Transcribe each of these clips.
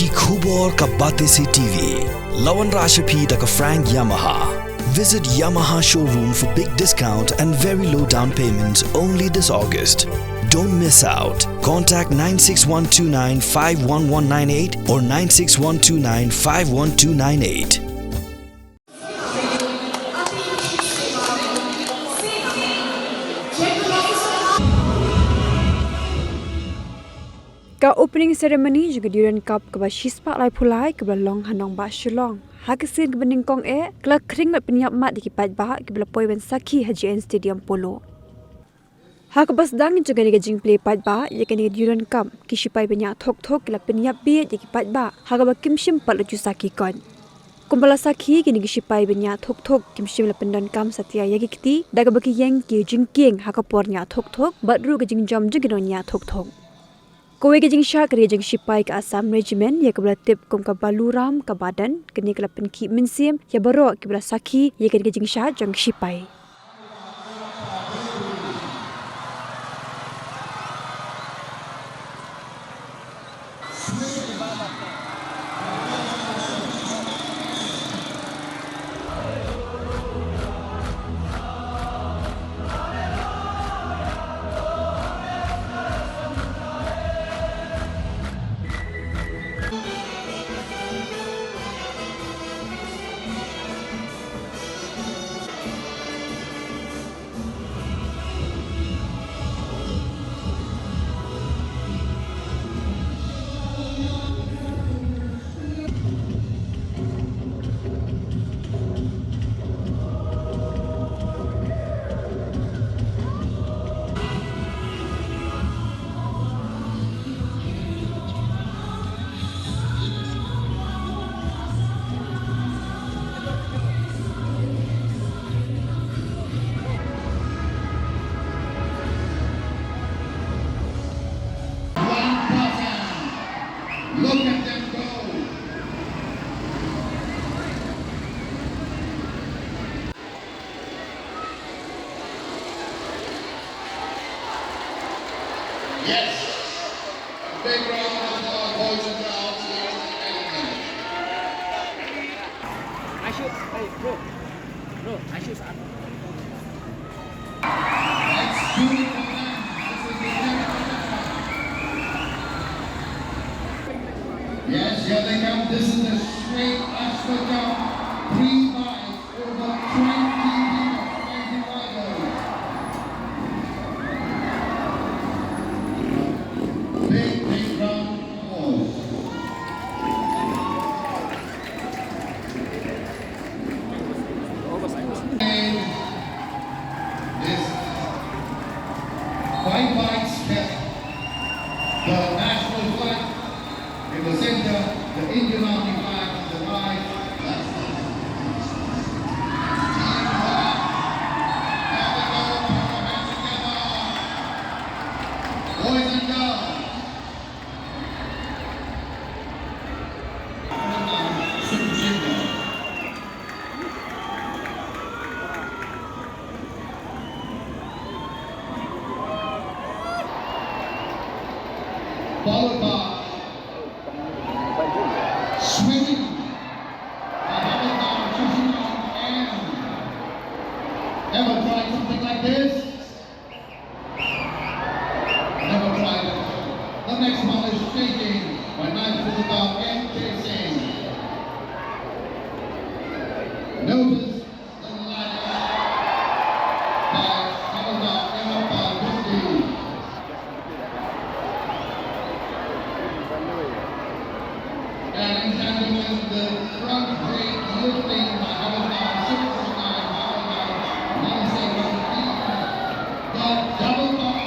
Ki khubor ka bate se TV. Lawan Rashapi da ka Frank Yamaha. Visit Yamaha showroom for big discount and very low down payments only this August. Don't miss out. Contact 96129 51198 or 96129 51298. Ka opening ceremony juga Durian Cup ke ba Shipai lai pulai ke ba long hanong ba Shillong. Hakasin ke bening kong kela kering mat penyap mat di Paidbah ke bela poi wen Saki Haji Stadium Polo. Hakabas dang juga ni gajing play Paidbah ya kan Durian Cup ki Shipai banyak Thuk kela penyap Biej di Paidbah. Hakaba kimshim pat laju Saki kon. Kumpala Saki kini ki Shipai banyak Thuk kimshim la pendan kam satya ya kiti daga baki yang ki jingking hakapornya Thuk badru gajing jam juga nya Thuk. Kowe ke jing syak re jing Shipai ke Assam Regiment ya kebela tip kum ka Baluram ka badan kini kela penki minsim ya baro kebela Saki ya kini ke jing syak jang Shipai. Look at them go. Yes. Big round of applause, boys and girls. I shoot. Hey, bro. I shoot. Let's do it for them. Yes, here they come. This is the straight Ashford jump. 3 miles over 20 riders. Big round of applause. And this 5 bikes kept the national flag in the center, the Indian Army flag on the right. Boys and girls. Followed by swinging, and ever tried something like this? Never tried it. The next one is shaking by 9 and chasing. Notice the ladder by and in gentlemen, the front brake lifting by Hamadan 649, the double bar.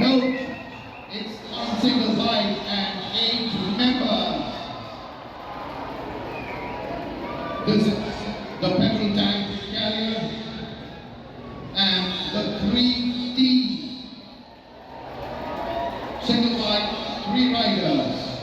Note, it's on single line and 8 members. This is the petrol tank carrier and the 3D single line 3 riders.